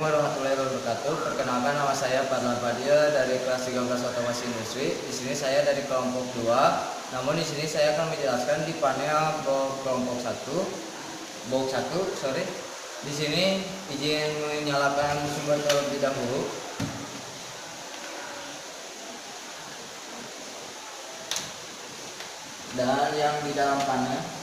Warahmatullahi wabarakatuh. Perkenalkan, nama saya Parlan Padia dari kelas 13 Otomasi Industri. Di sini saya dari kelompok 2. Namun di sini saya akan menjelaskan di panel kelompok 1. Di sini izin menyalakan sumber terlebih dahulu. Dan yang di dalam panel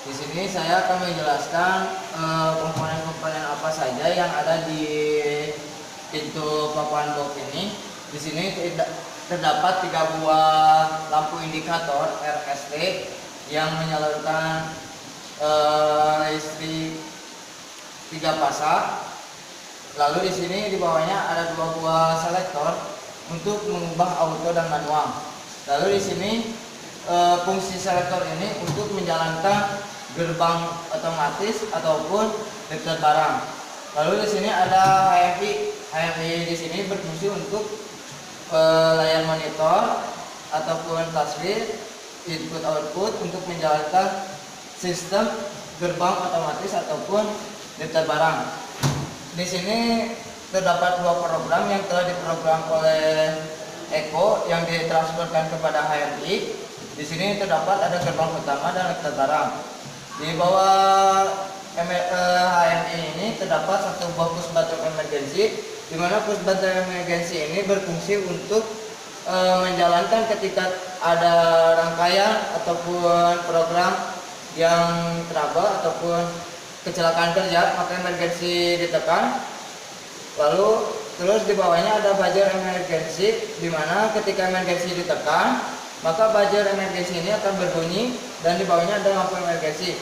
Di sini saya akan menjelaskan komponen-komponen apa saja yang ada di pintu papan box ini. Di sini terdapat 3 buah lampu indikator RST yang menyalurkan listrik 3 pasang. Lalu di sini di bawahnya ada 2 buah selektor untuk mengubah auto dan manual. Lalu di sini fungsi selektor ini untuk menjalankan gerbang otomatis ataupun daftar barang. Lalu di sini ada HMI. HMI di sini berfungsi untuk layar monitor ataupun touchscreen input output untuk menjalankan sistem gerbang otomatis ataupun daftar barang. Di sini terdapat 2 program yang telah diprogram oleh Eko yang ditransferkan kepada HMI. Di sini terdapat ada gerbang utama dan daftar barang. Di bawah HMI ini terdapat 1 buah push button emergency, di mana push button emergency ini berfungsi untuk menjalankan ketika ada rangkaian ataupun program yang trouble ataupun kecelakaan kerja, maka emergency ditekan. Lalu terus di bawahnya ada buzzer emergency, di mana ketika emergency ditekan, maka buzzer emergency ini akan berbunyi dan di bawahnya ada lampu emergency.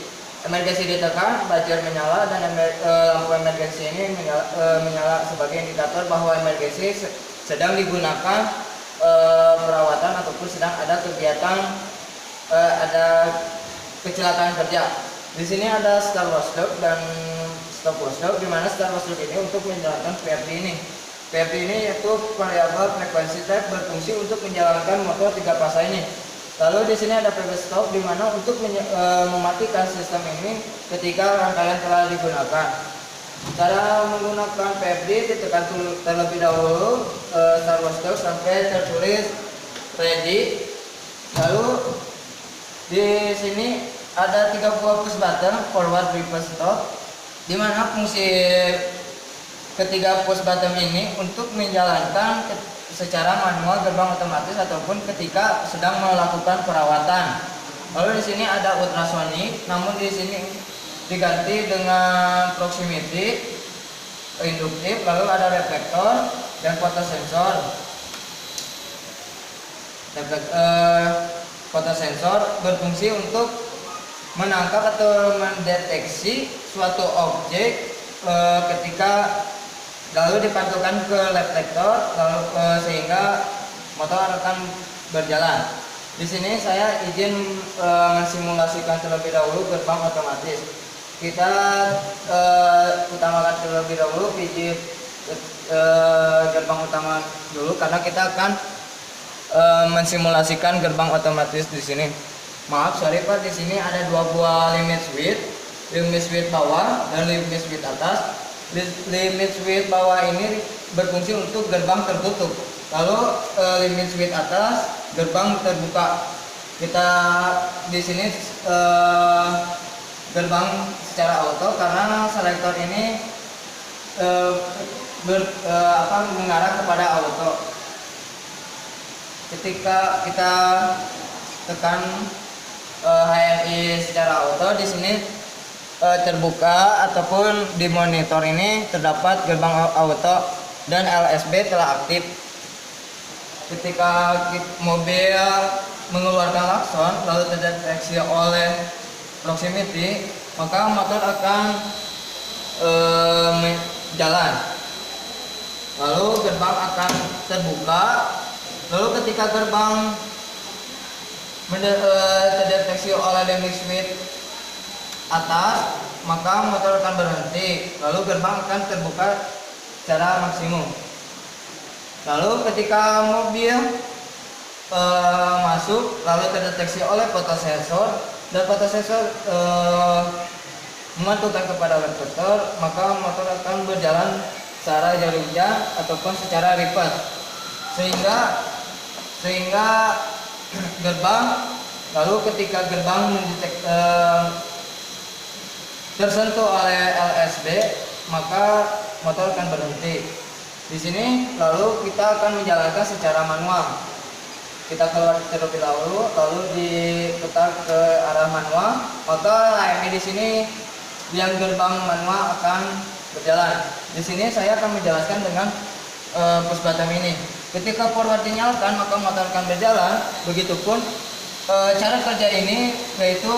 Emergency ditekan, buzzer menyala dan lampu emergency ini menyala sebagai indikator bahwa emergency sedang digunakan perawatan ataupun sedang ada kegiatan ada kecelakaan kerja. Di sini ada start watchdog dan stop watchdog, di mana start watchdog ini untuk menjalankan VFD ini. VFD ini yaitu variable frequency type, berfungsi untuk menjalankan motor 3 pasang ini. Lalu di sini ada VFD stop, di mana untuk mematikan sistem ini ketika rangkaian telah digunakan. Cara menggunakan VFD, ditekan terlebih dahulu start watchdog sampai tertulis ready. Lalu di sini ada 3 buah push button forward, reverse, stop, di mana fungsi ketiga push button ini untuk menjalankan secara manual gerbang otomatis ataupun ketika sedang melakukan perawatan. Lalu di sini ada ultrasonic, namun di sini diganti dengan proximity, induktif. Lalu ada reflektor dan fotosensor. Fotosensor berfungsi untuk menangkap atau mendeteksi suatu objek ketika lalu dipantulkan ke reflektor, lalu sehingga motor akan berjalan. Di sini saya izin mensimulasikan terlebih dahulu gerbang otomatis. Kita utamakan terlebih dahulu biji gerbang utama dulu, karena kita akan mensimulasikan gerbang otomatis di sini. Maaf, sorry Pak, di sini ada 2 buah limit switch bawah dan limit switch atas. Limit switch bawah ini berfungsi untuk gerbang tertutup. Lalu limit switch atas gerbang terbuka. Kita di sini gerbang secara auto karena selektor ini mengarah kepada auto. Ketika kita tekan HMI secara auto, di sini terbuka ataupun di monitor ini terdapat gerbang auto dan LSB telah aktif. Ketika mobil mengeluarkan klakson lalu terdeteksi oleh proximity, maka motor akan jalan. Lalu gerbang akan terbuka. Lalu ketika gerbang terdeteksi oleh dynamic switch atas, maka motor akan berhenti, lalu gerbang akan terbuka secara maksimum. Lalu ketika mobil masuk, lalu terdeteksi oleh fotosensor dan fotosensor memantulkan kepada reflektor, maka motor akan berjalan secara jalur hujan ataupun secara reverse, sehingga gerbang, lalu ketika gerbang tersentuh oleh LSB, maka motor akan berhenti. Di sini lalu kita akan menjalankan secara manual. Kita keluar terlebih dahulu, lalu diputar ke arah manual, maka HMI di sini yang gerbang manual akan berjalan. Di sini saya akan menjelaskan dengan push button ini. Ketika forward dinyalakan, maka motor akan berjalan. Begitupun cara kerja ini yaitu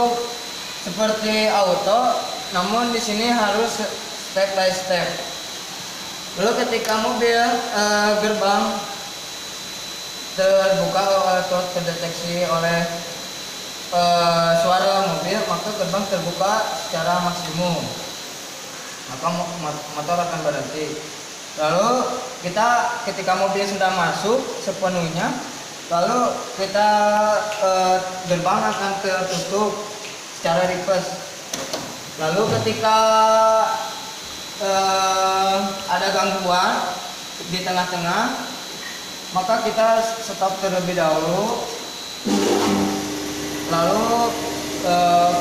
seperti auto, namun di sini harus step by step. Lalu ketika mobil gerbang terbuka atau terdeteksi oleh suara mobil, maka gerbang terbuka secara maksimum, maka motor akan berhenti. Lalu ketika mobil sudah masuk sepenuhnya, lalu kita gerbang akan tertutup secara reverse. Lalu ketika ada gangguan di tengah-tengah, maka kita stop terlebih dahulu, lalu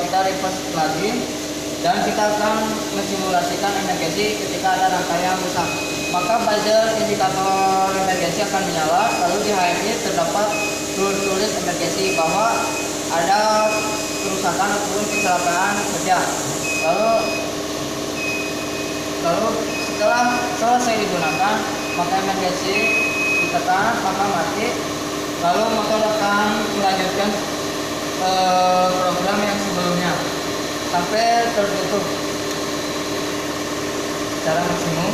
kita reverse lagi, dan kita akan mensimulasikan emergensi ketika ada rangkaian rusak. Maka buzzer indikator emergensi akan menyala, lalu di HMI terdapat tulis emergensi bahwa ada kerusakan ataupun kecelakaan kerja. Lalu setelah selesai digunakan, maka emergensi ditekan, maka mati, lalu motor akan melanjutkan program yang sebelumnya sampai tertutup secara maksimum.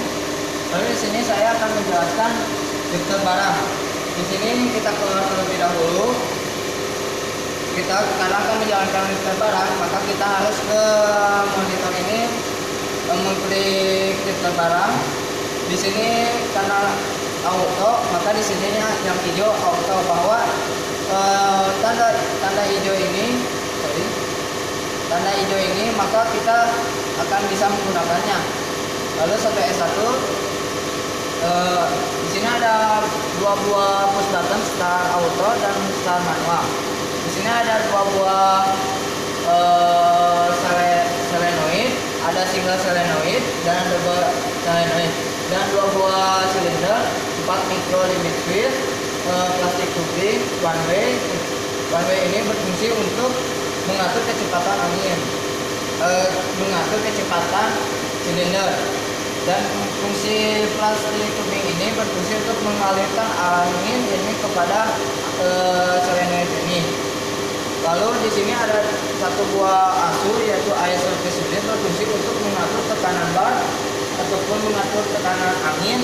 Lalu di sini saya akan menjelaskan daftar barang. Di sini kita keluar terlebih dahulu. Kita sekarang akan menjalankan daftar barang, maka kita harus ke monitor ini mengklik daftar barang. Di sini karena auto, maka di sini yang hijau auto, bahwa tanda hijau ini, maka kita akan bisa menggunakannya. Lalu sampai S1, di sini ada dua buah push button, start auto dan start manual. Di sini ada dua buah solenoid, ada single solenoid dan double solenoid, dan dua buah silinder, 4 micro limit switch, plastik tubing, one way. One way ini berfungsi untuk mengatur kecepatan angin, mengatur kecepatan silinder, dan fungsi plastik tubing ini berfungsi untuk mengalirkan angin ini kepada solenoid ini. Lalu di sini ada satu buah asu, yaitu air surface unit, berfungsi untuk mengatur tekanan bar ataupun mengatur tekanan angin.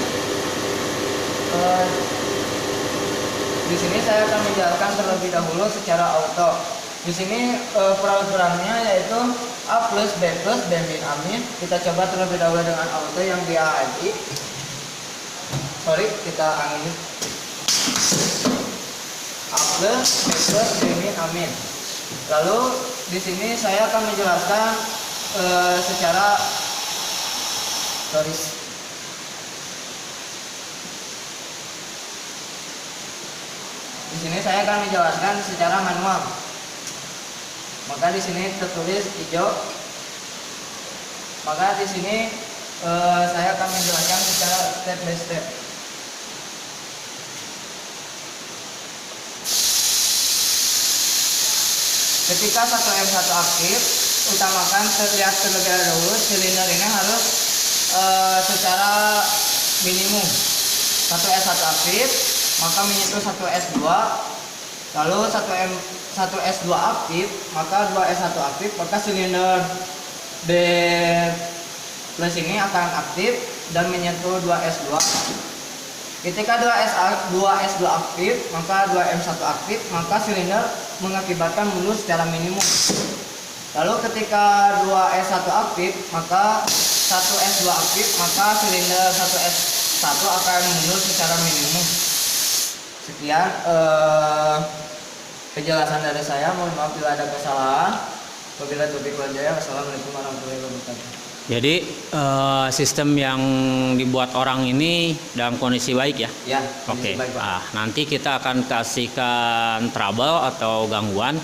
Di sini saya akan menjalankan terlebih dahulu secara auto. Di sini peraturannya yaitu A plus B min amin. Kita coba terlebih dahulu dengan auto yang di HMI. Kita angin. A plus B min amin. Lalu di sini saya akan menjelaskan secara Di sini saya akan menjelaskan secara manual. Maka di sini tertulis hijau. Maka di sini saya akan menjelaskan secara step by step. Ketika 1M1 aktif, utamakan terlihat terlebih dahulu silinder ini harus secara minimum 1S1 aktif, maka menyentuh 1S2, lalu 1S2 aktif, maka 2S1 aktif, maka silinder B plus ini akan aktif dan menyentuh 2S2. Ketika 2S2 aktif, maka 2M1 aktif, maka silinder mengakibatkan mundur secara minimum. Lalu ketika 2S1 aktif, maka 1S2 aktif, maka silinder 1S1 akan mundur secara minimum. Sekian penjelasan dari saya. Mohon maaf bila ada kesalahan. Wabillahi taufiq wal hidayah. Wassalamualaikum warahmatullahi wabarakatuh. Jadi sistem yang dibuat orang ini dalam kondisi baik ya? Ya. Oke. Nanti kita akan kasihkan trouble atau gangguan.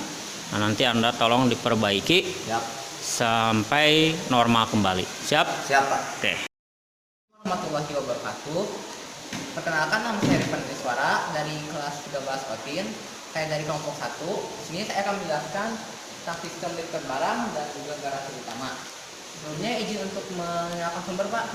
Nah, nanti Anda tolong diperbaiki. Siap. Sampai normal kembali. Siap? Siap, Pak. Oke. Warahmatullahi wabarakatuh. Perkenalkan, nama saya Rifan Iswara dari kelas 13 Otin. Saya dari kelompok 1. Di sini saya akan menjelaskan tentang sistem lifter barang dan juga garasi utama. Sebelumnya izin untuk menyalakan sumber, Pak.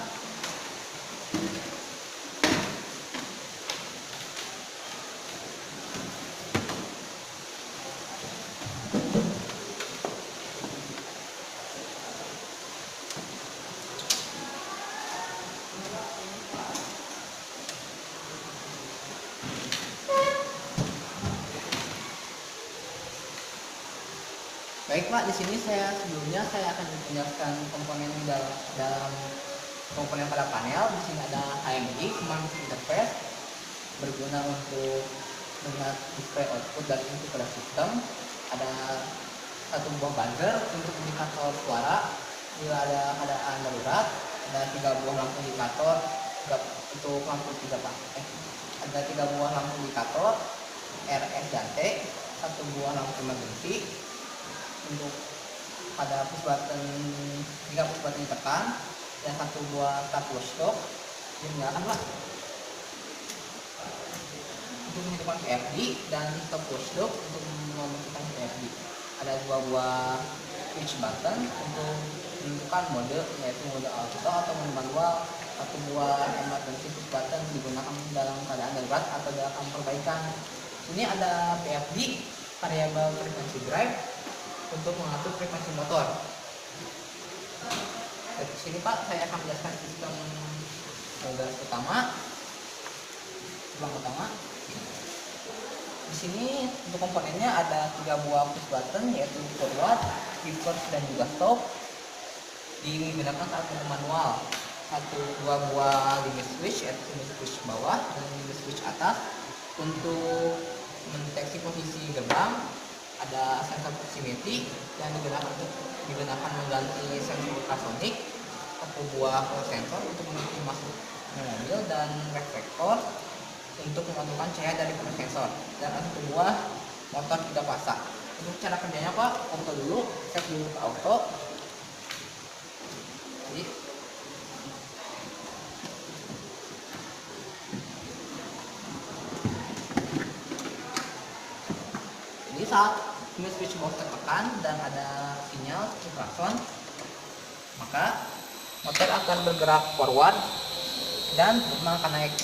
Baik, Pak, di sini sebelumnya saya akan menjelaskan komponen dalam komponen pada panel. Di sini ada HMI, command interface, berguna untuk melihat display output dari input pada sistem. Ada satu buah buzzer untuk indikator suara bila ada keadaan darurat. Ada 3 buah lampu indikator untuk lampu ada 3 buah lampu indikator RS dan T, 1 buah lampu emergency. Untuk pada push button, jika push button ditekan, dan 1 buah start push stop dinyalakan, Pak. Untuk menghidupkan VFD dan stop push stop untuk mematikan VFD. Ada 2 buah switch button untuk menentukan mode, yaitu mode auto atau mode manual. 1 buah emergency push button digunakan dalam keadaan darurat atau dalam perbaikan. Ini ada VFD, variable frequency drive, untuk mengatur frekuensi motor. Dari sini, Pak, saya akan menjelaskan sistem garis utama. Di sini untuk komponennya ada 3 buah push button, yaitu forward, reverse, dan juga stop. Digunakan saat mode manual. 2 buah limit switch, yaitu limit switch bawah dan limit switch atas untuk mendeteksi posisi gerbang. Ada sensor proximity yang digunakan mengganti sensor ultrasonik, 1 buah sensor untuk mengikuti masuk mobil, dan reflektor untuk memantulkan cahaya dari sensor, dan ada 1 buah motor 3 pasang. Untuk cara kerjanya, Pak, auto dulu, set dulu ke auto. Jadi saat switch box tertekan dan ada sinyal ultrason, maka motor akan bergerak forward dan akan naik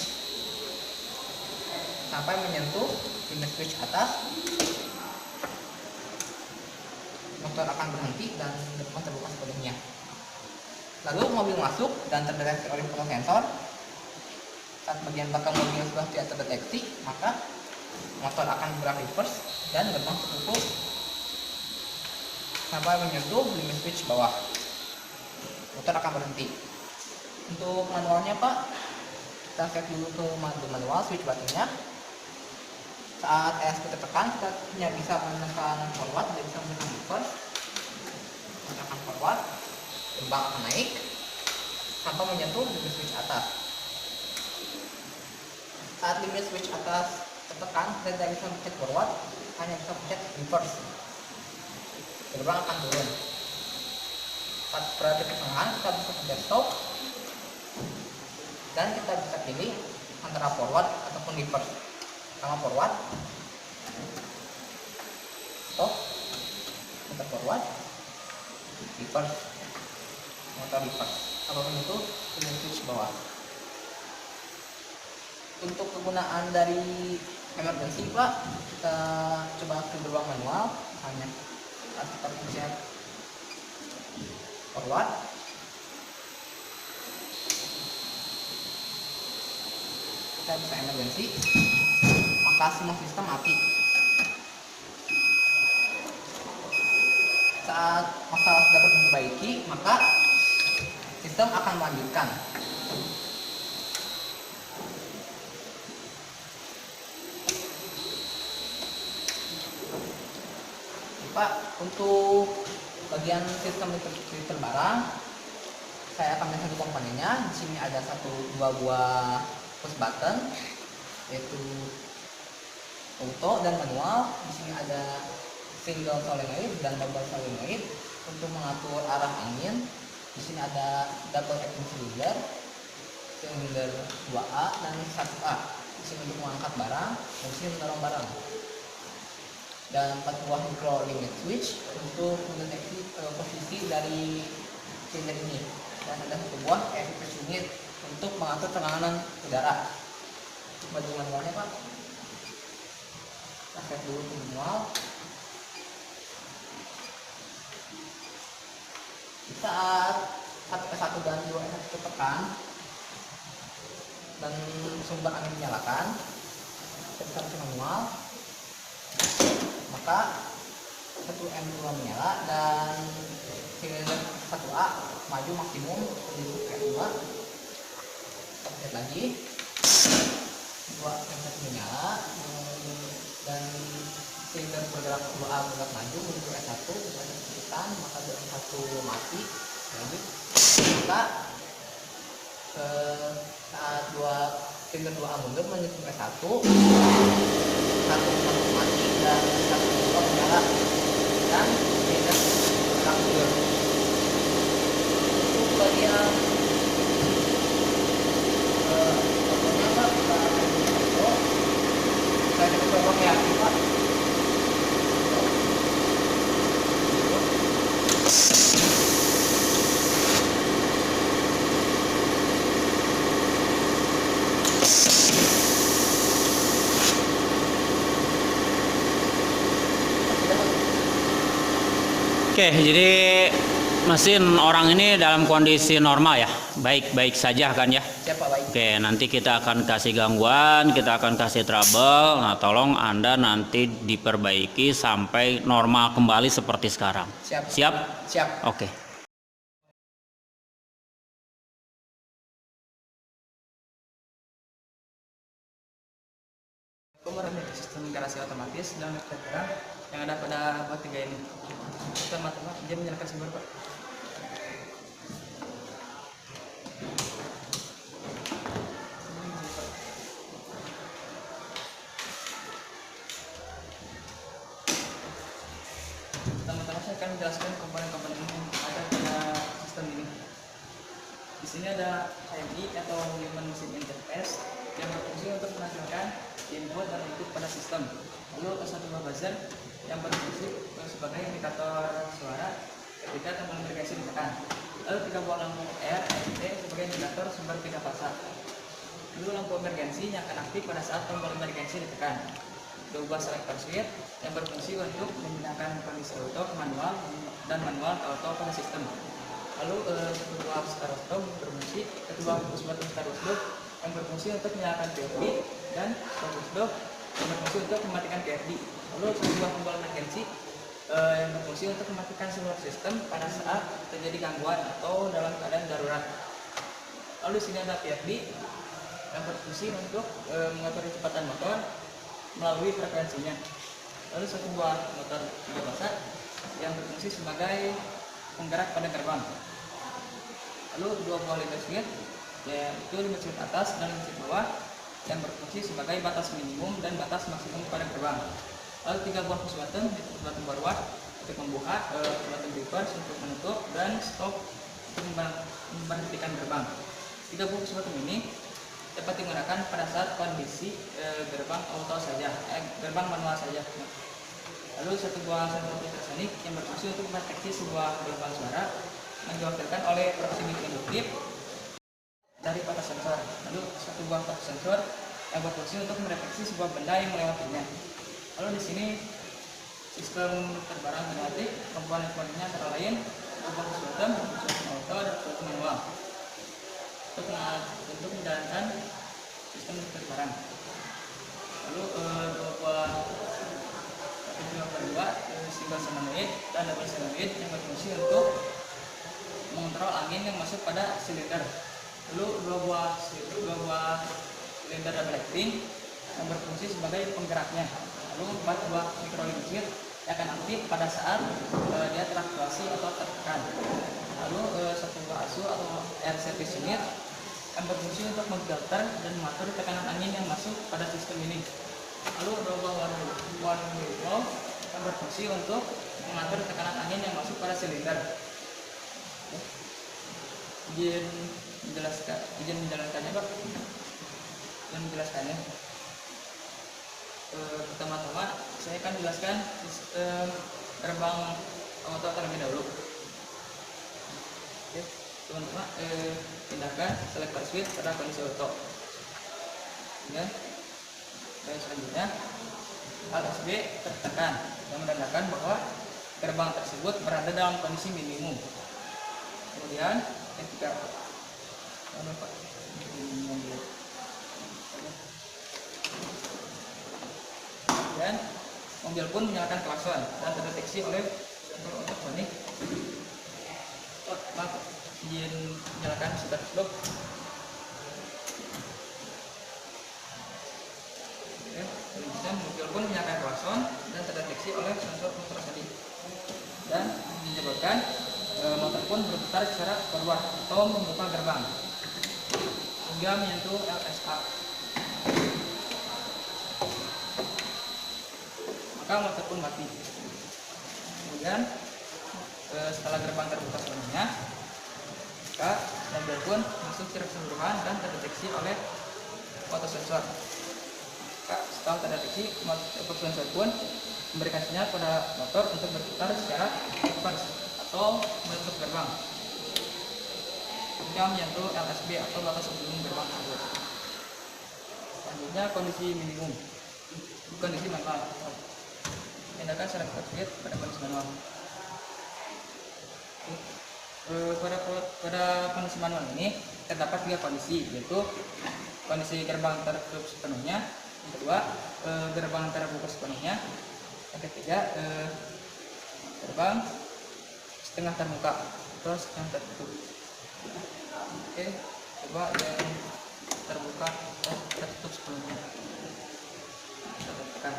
sampai menyentuh limit switch atas. Motor akan berhenti dan depan terbuka sepenuhnya. Lalu mobil masuk dan terdeteksi oleh sensor. Saat bagian belakang mobil sudah tidak terdeteksi, maka motor akan bergerak reverse dan gerbang tertutup sampai menyentuh limit switch bawah. Motor akan berhenti. Untuk manualnya, Pak, kita set dulu ke mode manual switch buttonnya. Saat ESP tertekan, kita hanya bisa menekan forward, tidak bisa menekan reverse. Menekan forward, gerbang akan naik sampai menyentuh limit switch atas. Saat limit switch atas tertekan, kita tidak bisa pencet forward, hanya bisa pencet reverse. Gerbang akan turun. Saat berada di pertengahan, kita bisa pencet stop, dan kita bisa pilih antara forward ataupun reverse. Pertama forward, stop, putar forward, reverse, motor reverse. Apapun itu, pilih switch bawah. Untuk kegunaan dari emergency, Pak, kita coba ke gerbang manual. Misalnya kita pencet forward, kita bisa emergency, maka semua sistem mati. saat masalah dapat diperbaiki, maka sistem akan melanjutkan. Pak, untuk bagian sistem liter barang, saya akan lihat satu komponennya. Di sini ada dua buah push button, yaitu auto dan manual. Di sini ada single solenoid dan double solenoid untuk mengatur arah angin. Di sini ada double acting cylinder, silinder 2A dan 1A. Di sini untuk mengangkat barang, dan di sini mendorong barang. Dan 4 buah micro limit switch untuk mendeteksi posisi dari silinder ini. Dan ada 1 buah effective unit untuk mengatur tekanan udara. Baju manualnya Pak, kita set dulu ke manual. Saat 1 dan 2 tertekan dan sumber angin dinyalakan, kita ke manual, maka 1M2 menyala dan silinder 1A maju maksimum menuju ke 2. Lihat lagi, 2M1 menyala dan silinder bergerak 2A bergerak maju menuju S1, kesulitan, maka 2M1 mati lagi. Maka saat silinder 2A mundur menuju S1, 1 mati dan 1 menyala dan silinder bergerak mundur. Untuk bagian apa saya coba ya Pak. Oke, jadi mesin orang ini dalam kondisi normal ya, baik-baik saja kan ya. Siapa baik? Oke, nanti kita akan kasih gangguan, kita akan kasih trouble. Nah, tolong Anda nanti diperbaiki sampai normal kembali seperti sekarang. Siap. Siap? Siap. Oke. Pemeran sistem garasi otomatis dan meteran yang ada pada buah 3 ini. Kita dia menyalakan sumber Pak. Pertama-tama saya akan menjelaskan komponen-komponen yang ada pada sistem ini. Di sini ada HMI atau Human Machine Interface yang berfungsi untuk menghasilkan input dan output pada sistem. Lalu satu buah buzzer yang berfungsi sebagai indikator suara ketika tombol emergensi ditekan. Lalu 3 buah lampu RMT sebagai indikator sumber 3 fasa. Lalu lampu emergensi yang akan aktif pada saat tombol emergensi ditekan. 2 buah selector switch yang berfungsi untuk memindahkan kondisi auto ke manual dan manual ke auto pada sistem. Lalu 1 buah stop berfungsi, 1 buah push button stop yang berfungsi untuk menyalakan VFD dan stop yang berfungsi untuk mematikan VFD. Lalu 1 buah tombol emergency yang berfungsi untuk mematikan seluruh sistem pada saat terjadi gangguan atau dalam keadaan darurat. Lalu di sini ada VFD yang berfungsi untuk mengatur kecepatan motor melalui frekuensinya. Lalu 1 buah motor 3 fasa yang berfungsi sebagai penggerak pada gerbang. Lalu 2 buah limit switch, yaitu limit switch atas dan limit switch bawah yang berfungsi sebagai batas minimum dan batas maksimum pada gerbang. Lalu 3 buah push button, push button forward untuk membuka, push button reverse untuk menutup, dan stop untuk memberhentikan gerbang. 3 buah push button ini dapat digunakan pada saat kondisi gerbang auto saja, gerbang manual saja. Lalu 1 buah sensor ultrasonik yang berfungsi untuk mendeteksi sebuah gelombang suara yang diwakilkan oleh proximity induktif dari kotak sensor. Lalu 1 buah kotak sensor yang berfungsi untuk mendeteksi sebuah benda yang melewatinya. Lalu di sini sistem terbarang otomatis komponen-komponennya antara lain 2 buah push button, auto dan push manual untuk menjalankan sistem terbarang. Lalu 2 buah kedua single solenoid dan double solenoid yang berfungsi untuk mengontrol angin yang masuk pada silinder. Lalu dua buah silinder double acting yang berfungsi sebagai penggeraknya. Lalu 4 buah microliquid yang akan aktif pada saat dia teraktuasi atau tertekan. Lalu 1 buah asu atau air service unit yang berfungsi untuk memfilter dan mengatur tekanan angin yang masuk pada sistem ini. Lalu 2 buah one way valve yang berfungsi untuk mengatur tekanan angin yang masuk pada silinder. Izin menjelaskannya, Pak. Izin menjelaskannya. Pertama-tama saya akan jelaskan sistem terbang auto terlebih dahulu. Oke, teman-teman, pindahkan selector switch pada kondisi auto. Ya. Selanjutnya ASB tertekan yang menandakan bahwa gerbang tersebut berada dalam kondisi minimum. Kemudian ketika dan mobil pun menyalakan klakson dan terdeteksi oleh sensor ultrasonik. Maaf, izin menyalakan start stop. Mobil pun menyalakan klakson dan terdeteksi oleh sensor ultrasonik dan menyebabkan motor pun berputar secara forward atau membuka gerbang hingga menyentuh LSA. Maka motor pun mati. Kemudian setelah gerbang terbuka sepenuhnya, maka mobil pun masuk secara keseluruhan dan terdeteksi oleh fotosensor. Setelah terdeteksi, motor sensor pun memberikan sinyal pada motor untuk berputar secara reverse atau menutup gerbang hingga menyentuh LSB atau batas sebelum gerbang tersebut. Selanjutnya kondisi minimum, kondisi manual. Pindahkan selector switch pada kondisi manual. Pada kondisi manual ini terdapat 3 kondisi, yaitu kondisi gerbang tertutup sepenuhnya, yang kedua gerbang terbuka sepenuhnya, yang ketiga gerbang setengah terbuka atau setengah tertutup. Oke, coba yang terbuka atau tertutup sepenuhnya kita tekan.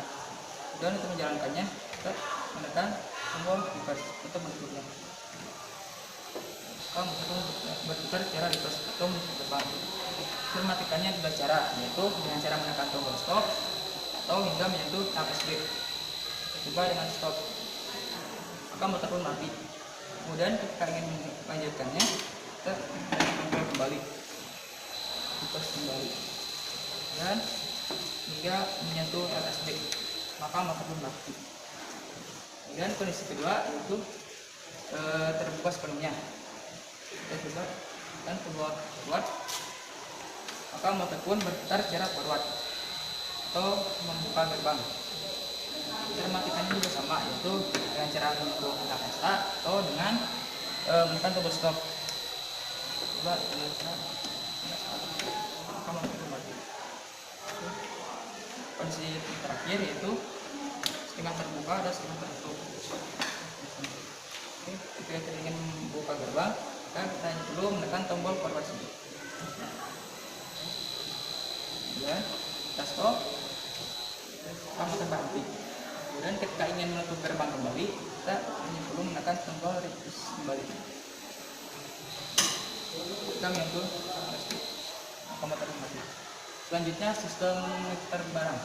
Dan untuk menjalankannya kita menekan tombol reverse untuk menutupnya. Kamu berputar secara reverse atau menutup gerbang. Mematikannya 2 cara, yaitu dengan cara menekan tombol stop atau hingga menyentuh LSB. Coba dengan stop, maka motor pun mati. Kemudian ketika ingin melanjutkannya, kita tekan tombol kembali, reverse kembali, dan hingga menyentuh LSB, maka motor pun mati. Kemudian kondisi kedua yaitu terbuka sepenuhnya. Kita coba dan forward, maka motor pun berputar secara forward atau membuka gerbang. Cara mematikannya juga sama, yaitu dengan cara menyentuh LSA atau dengan menekan tombol stop. Coba dengan cara maka motor pun mati. Kondisi terakhir yaitu setengah terbuka dan setengah tertutup. Oke, ketika kita ingin membuka gerbang, kita hanya perlu menekan tombol forward saja. Kemudian kita stop, kita motor berhenti. Kemudian ketika ingin menutup gerbang kembali, kita hanya perlu menekan tombol reverse kembali. Kita menyentuh motor mati. Selanjutnya sistem lifter barang.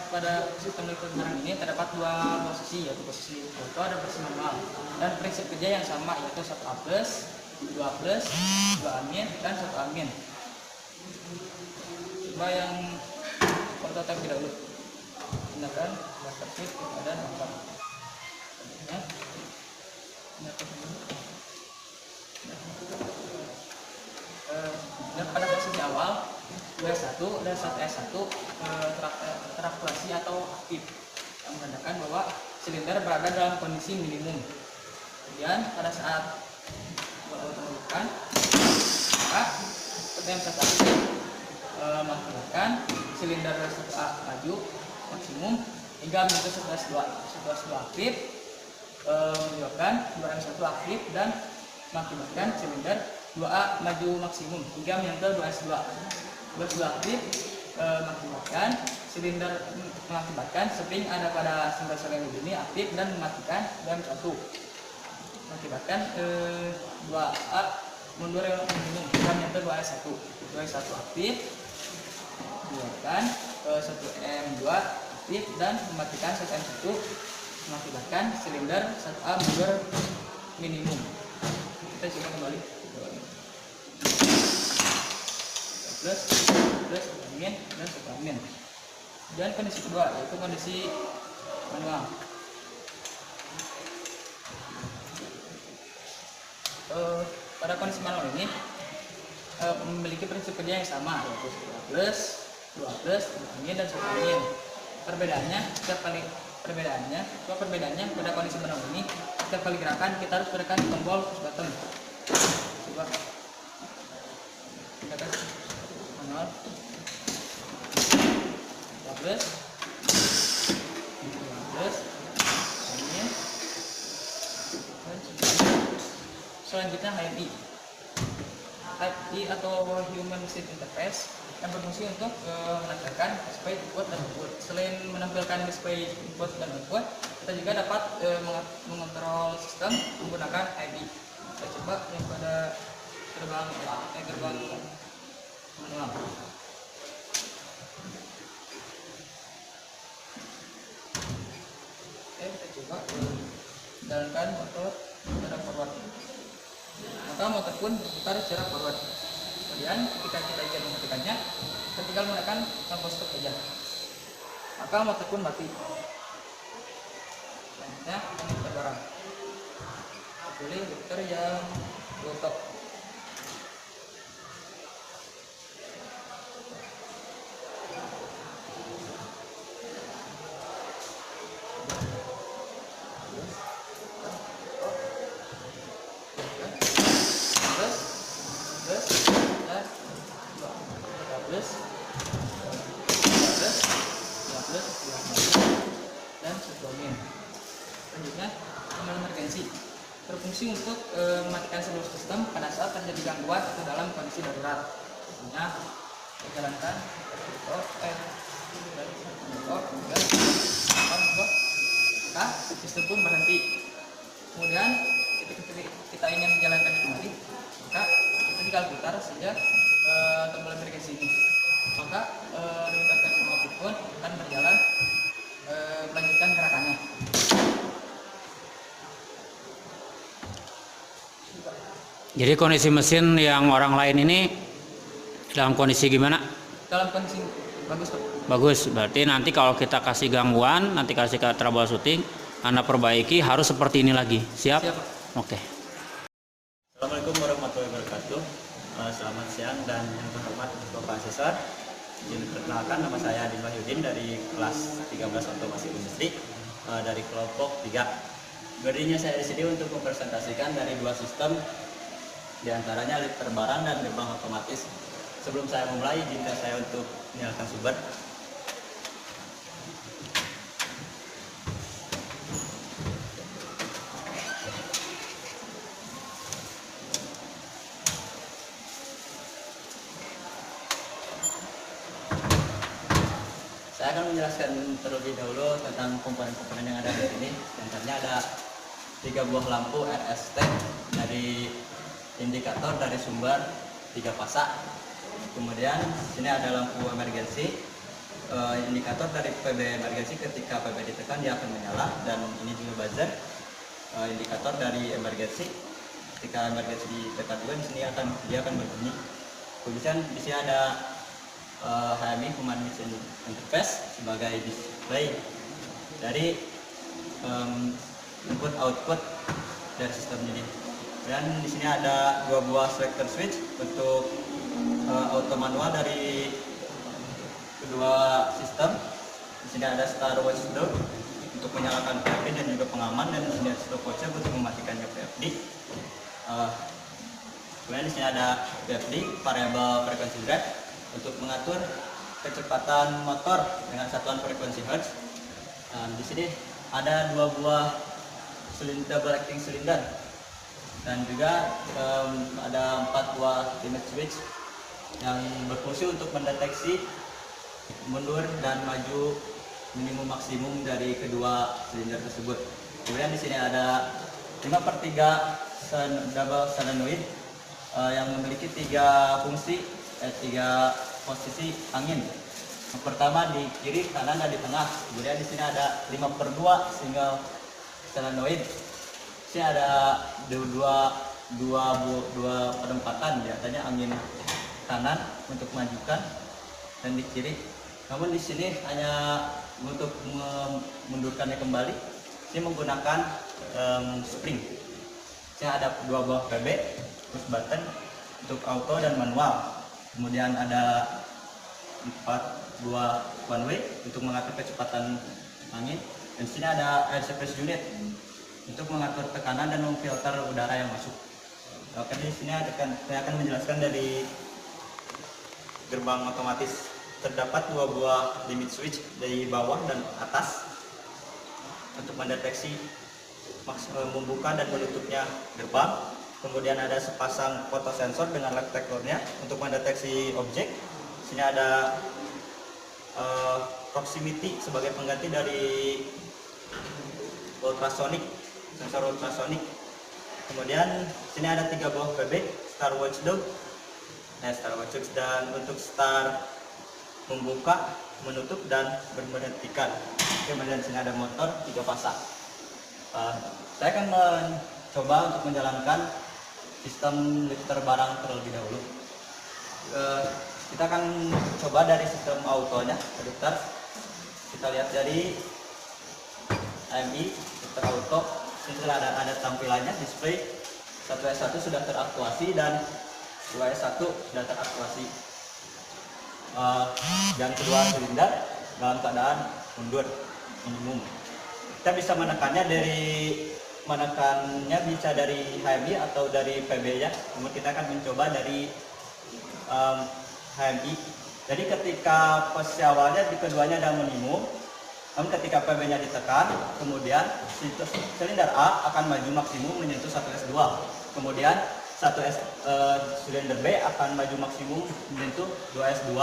Pada sistem lifter barang ini terdapat 2 posisi, yaitu posisi auto dan posisi manual, dan prinsip kerja yang sama, yaitu 1 A+, 2 A+, 2 amin, dan 1 amin. Coba yang auto terlebih dahulu. Gunakan selector switch pada nomor. Dan pada posisi awal W1 dan 1S1 teraktuasi atau aktif, yang menandakan bahwa silinder berada dalam kondisi minimum. Kemudian pada saat auto menekan, maka seperti yang saya tadi mengakibatkan silinder 1A maju maksimum hingga menyentuh saturan 2. Saturan 2 aktif menyebabkan 2M1 aktif dan mengakibatkan silinder 2A maju maksimum hingga menyentuh 2S2. 2S2 aktif mengakibatkan spring ada pada silinder ini aktif dan mematikan 2M1. Mengakibatkan 2A mundur minimum hingga menyentuh 2S1. 2S1 aktif menyebabkan 1M2 aktif dan mematikan 1M1, mengakibatkan silinder 1A mundur minimum. Kita coba kembali. Plus min dan min. Dan kondisi kedua yaitu kondisi manual. Pada kondisi manual ini memiliki prinsip kerja yang sama, yaitu 2 plus, 2 min dan 1 min. Perbedaannya pada kondisi manual ini, setiap kali gerakan kita harus menekan tombol push button. Coba tekan manual 2 plus, 2 min dan 1 min. Selanjutnya HMI atau Human Machine Interface yang berfungsi untuk menampilkan display input dan output. Selain menampilkan display input dan output, kita juga dapat mengontrol sistem menggunakan HMI. Kita coba yang pada gerbang manual. Kita coba jalankan motor secara forward. Maka motor pun berputar secara forward. Kemudian ketika kita ingin mematikannya, kita tinggal menekan tombol stop saja. Maka motor pun mati. Selanjutnya kita barang. Pilih lifter yang low top. Dan sebelumnya. Selanjutnya, tombol emergency berfungsi untuk mematikan seluruh sistem pada saat terjadi gangguan atau dalam kondisi darurat. Misalnya, dijalankan maka sistem pun berhenti. Kemudian kita ingin menjalankan kembali, maka kita tinggal putar saja tombol emergency ini. Maka rotor termotif pun akan berjalan melanjutkan gerakannya. Jadi kondisi mesin yang orang lain ini dalam kondisi gimana? Dalam kondisi bagus, Pak. Bagus. Berarti nanti kalau kita kasih gangguan, nanti kasih ke troubleshooting, Anda perbaiki harus seperti ini lagi. Siap? Siap, Pak. Oke. Assalamualaikum warahmatullahi wabarakatuh. Selamat siang dan yang terhormat Bapak Asesor. Perkenalkan, nama saya Adin Wahyudin dari kelas 13 Otomasi Industri dari kelompok 3. Berdirinya saya di sini untuk mempresentasikan dari dua sistem, diantaranya lifter barang dan gerbang otomatis. Sebelum saya memulai, izinkan saya untuk menyalakan sumber. Saya akan menjelaskan terlebih dahulu tentang komponen-komponen yang ada di sini. Antaranya ada 3 buah lampu RST dari indikator dari sumber 3 pasak. Kemudian sini ada lampu emergency, indikator dari PB emergency. Ketika PB ditekan dia akan menyala, dan ini juga buzzer, indikator dari emergency. Ketika emergency ditekan juga di sini dia akan berbunyi. Kemudian di sini ada HMI Human Machine Interface sebagai display dari input output dari sistem ini. Dan di sini ada 2 buah selector switch untuk auto manual dari kedua sistem. Di sini ada star watchdog untuk menyalakan PFD dan juga pengaman, dan di sini ada stopwatch untuk mematikannya PFD. Kemudian di sini ada PFD variable frequency drive untuk mengatur kecepatan motor dengan satuan frekuensi Hz. Nah, di sini ada 2 buah double acting silinder dan juga ada 4 buah limit switch yang berfungsi untuk mendeteksi mundur dan maju minimum maksimum dari kedua silinder tersebut. Kemudian di sini ada 5/3 double solenoid yang memiliki 3 fungsi, 3 posisi angin. Yang pertama di kiri, kanan, dan di tengah. Kemudian di sini ada 5/2 single solenoid. Di sini ada dua penempatan, biasanya angin kanan untuk majukan dan di kiri. Namun di sini hanya untuk memundurkannya kembali, ini menggunakan spring. Ini ada 2 buah PB push button untuk auto dan manual. Kemudian ada 4 buah one way untuk mengatur kecepatan angin. Dan di sini ada air surface unit untuk mengatur tekanan dan memfilter udara yang masuk. Oke, di sini saya akan menjelaskan dari gerbang otomatis. Terdapat 2 buah limit switch dari bawah dan atas untuk mendeteksi membuka dan menutupnya gerbang. Kemudian ada sepasang fotosensor dengan light detectornya untuk mendeteksi objek. Di sini ada proximity sebagai pengganti dari ultrasonic, sensor ultrasonic. Kemudian sini ada 3 buah PB Star Watchdog. Dan untuk star membuka, menutup, dan berhentikan. Kemudian sini ada motor 3 pasang. Saya akan mencoba untuk menjalankan sistem lifter barang terlebih dahulu. Kita akan coba dari sistem autonya, lifter. Kita lihat dari AMI lifter auto. Ini sudah ada tampilannya, display 1S1 sudah teraktuasi dan 2S1 sudah teraktuasi. Dan kedua silinder dalam keadaan mundur minimum. Kita bisa menekannya bisa dari HMI atau dari PB ya. Namun kita akan mencoba dari HMI. Jadi ketika posisi awalnya di keduanya ada minimum, namun ketika PB-nya ditekan, kemudian silinder A akan maju maksimum menyentuh 1S2. Kemudian silinder B akan maju maksimum menyentuh 2S2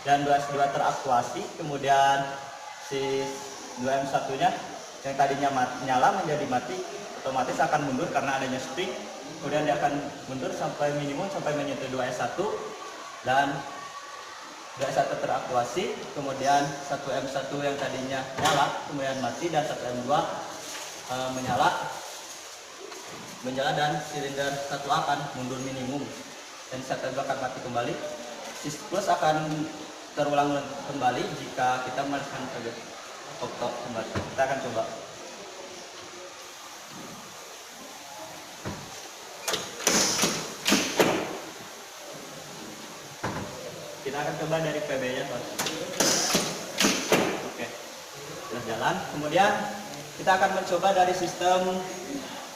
dan 2S2 teraktuasi. Kemudian si 2M1-nya yang tadinya nyala menjadi mati, otomatis akan mundur karena adanya spring. Kemudian dia akan mundur sampai minimum sampai menyentuh 2S1 dan 2S1 teraktuasi. Kemudian 1M1 yang tadinya nyala kemudian mati dan 1M2 menyala dan silinder 1 akan mundur minimum dan 1M2 akan mati kembali. Siklus akan terulang kembali jika kita menekan PB auto kembali. Kita akan coba. Kita akan coba dari PB-nya. Oke, sudah jalan. Kemudian kita akan mencoba dari sistem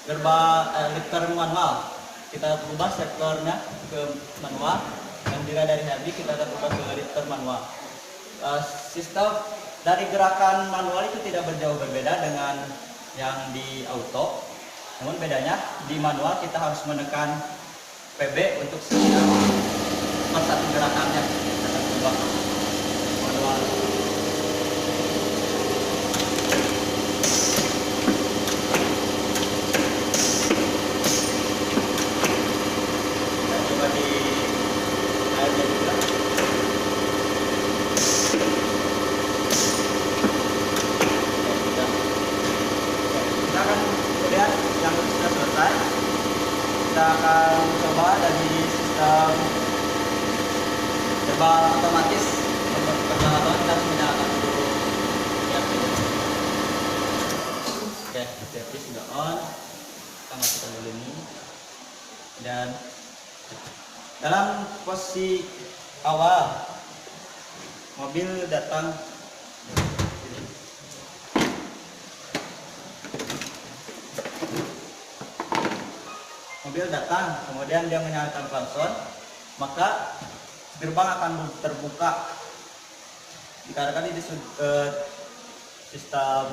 lifter manual. Kita ubah sektornya ke manual dan jika dari HMI kita akan ubah ke lifter manual. Sistem dari gerakan manual itu tidak berjauh berbeda dengan yang di auto. Namun bedanya di manual kita harus menekan PB untuk setiap satu gerakannya. Kita akan coba manual. Kita akan coba dari sistem gerbang otomatis. Gerbang otomatis kita harus menyalakan dulu. Oke, safety sudah on. Kita matikan dulu ini. Dan dalam posisi awal mobil datang kemudian dia menyalakan klakson, maka gerbang akan terbuka dikarenakan ini sistem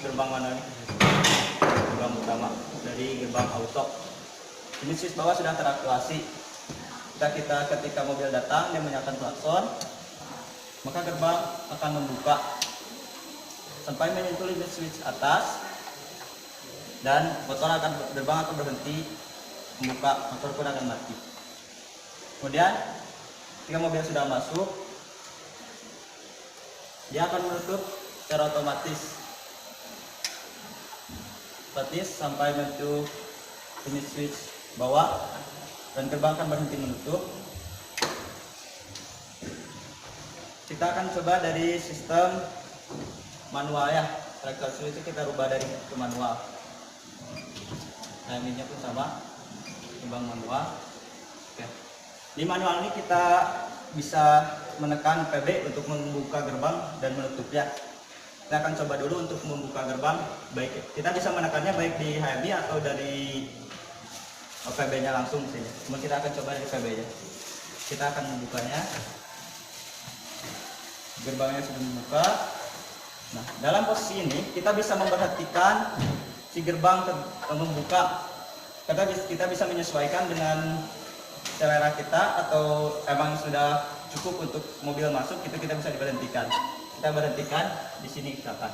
gerbang manual ini, gerbang utama dari gerbang auto. Ini switch bawah sudah teraktuasi. Kita ketika mobil datang dia menyalakan klakson, maka gerbang akan membuka sampai menyentuh limit switch atas, dan gerbang akan berhenti membuka, motor pun akan mati. Kemudian ketika mobil sudah masuk, dia akan menutup secara otomatis sampai menyentuh limit switch bawah, dan gerbang akan berhenti menutup. Kita akan coba dari sistem manual ya. Selector switch itu kita rubah dari ke manual. Timingnya pun sama, gerbang manual. Oke. Di manual ini kita bisa menekan PB untuk membuka gerbang dan menutupnya. Kita akan coba dulu untuk membuka gerbang. Baik, kita bisa menekannya baik di HMI atau dari PB-nya langsung sini. Cuma kita akan coba dari PB-nya. Kita akan membukanya. Gerbangnya sudah membuka. Nah, dalam posisi ini kita bisa memperhatikan si gerbang membuka. Kita bisa menyesuaikan dengan selera kita, atau emang sudah cukup untuk mobil masuk, itu kita bisa diberhentikan. Kita berhentikan di sini misalkan.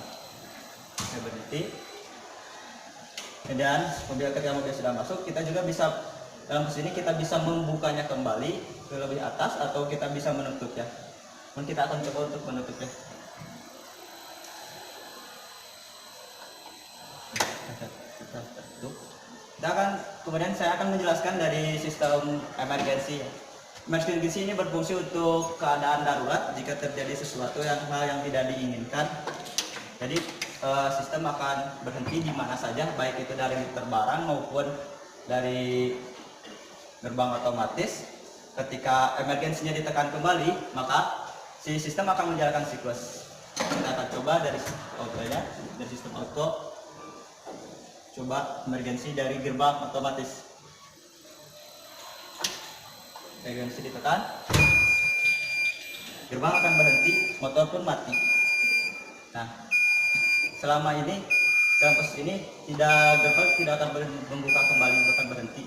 Saya berhenti. Dan ketika mobil sudah masuk, kita juga bisa dalam posisi ini kita bisa membukanya kembali ke lebih atas, atau kita bisa menutupnya. Dan kita akan coba untuk menutupnya. Kemudian saya akan menjelaskan dari sistem emergency. Emergency ini berfungsi untuk keadaan darurat jika terjadi sesuatu hal yang tidak diinginkan. Jadi sistem akan berhenti di mana saja, baik itu dari barang maupun dari gerbang otomatis. Ketika emergensinya ditekan kembali, maka si sistem akan menjalankan siklus. Kita akan coba dari autonya, dari sistem auto. Coba emergensi dari gerbang otomatis. Emergensi ditekan, gerbang akan berhenti, motor pun mati. Nah, selama ini dalam posisi ini gerbang tidak akan membuka kembali, akan berhenti.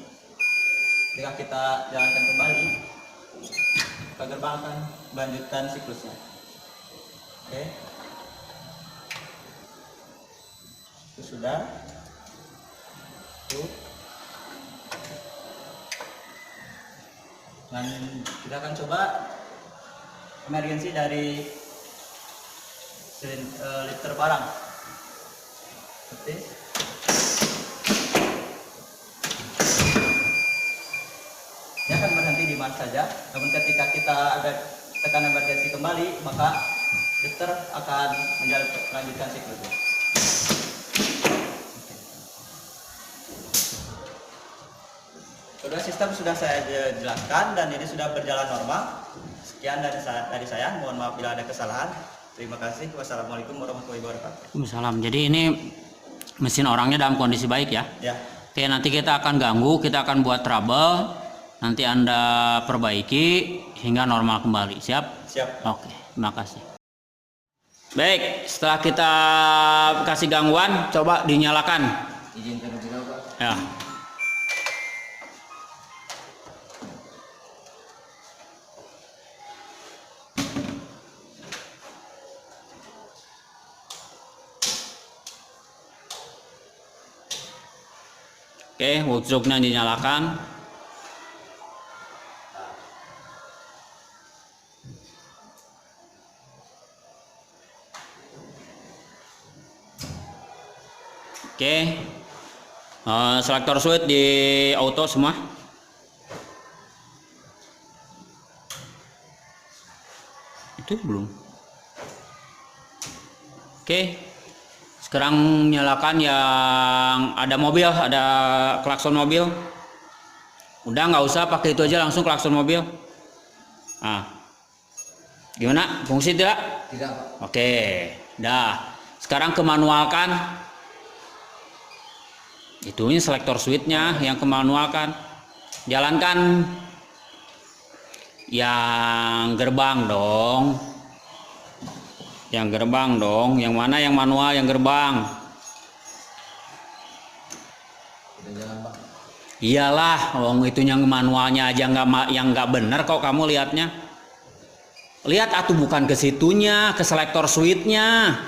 Jika kita jalankan kembali, maka gerbang akan melanjutkan siklusnya. Oke, itu sudah. Dan kita akan coba emergensi dari lifter barang. Seperti dia akan berhenti di mana saja. Namun ketika kita ada tekan emergensi kembali, maka lifter akan melanjutkan siklusnya. Kedua sistem sudah saya jelaskan dan ini sudah berjalan normal. Sekian dari saya. Mohon maaf bila ada kesalahan. Terima kasih. Wassalamualaikum warahmatullahi wabarakatuh. Waalaikumsalam. Jadi ini mesin orangnya dalam kondisi baik ya? Ya. Oke, nanti kita akan ganggu, kita akan buat trouble. Nanti Anda perbaiki hingga normal kembali. Siap? Siap. Oke, terima kasih. Baik, setelah kita kasih gangguan, coba dinyalakan. Izin terlebih dahulu, Pak. Ya. Oke, workshopnya dinyalakan. Oke, selektor switch di auto semua. Itu belum. Oke. Sekarang nyalakan yang ada mobil, ada klakson mobil. Udah nggak usah pakai itu aja, langsung klakson mobil. Nah, gimana? Fungsi tidak? Tidak, Pak. Oke, dah. Sekarang kemanualkan. Itu ini selektor switchnya yang kemanualkan. Jalankan yang gerbang dong. Yang gerbang dong. Yang mana yang manual, yang gerbang? Udah jalan Pak. Iyalah, itu yang manualnya aja yang nggak bener kok kamu lihatnya. Lihat atuh bukan ke situnya, ke selektor switch-nya.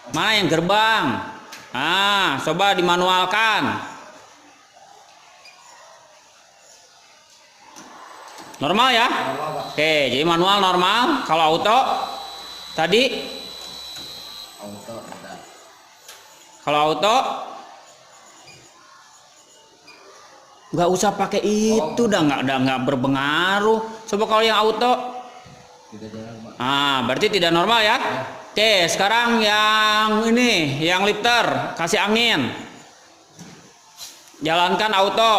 Mana yang gerbang? Ah, coba dimanualkan. Normal ya? Normal Pak. Oke, jadi manual normal. Kalau auto tadi, Auto udah. kalau auto nggak usah pakai itu, udah nggak berpengaruh. Coba kalau yang auto, Tidak jalan Pak. berarti tidak normal ya? Oke, sekarang yang ini, yang lifter, kasih angin. Jalankan auto.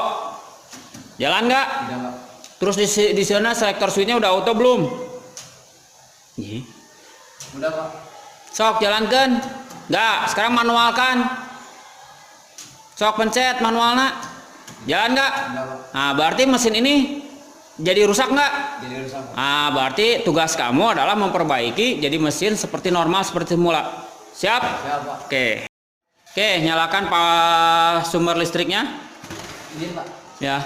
Jalan nggak? Tidak Pak. Terus di sana selektor switch-nya udah auto belum? Iya. Udah Pak. Sok jalankan. Nggak, sekarang manualkan. Sok pencet manualnya. Jalan nggak? Udah Pak. Nah, berarti mesin ini jadi rusak nggak? Jadi rusak Pak. Nah, berarti tugas kamu adalah memperbaiki jadi mesin seperti normal seperti semula. Siap? Siap Pak. Oke. Oke, nyalakan sumber listriknya. Izin Pak. Ya.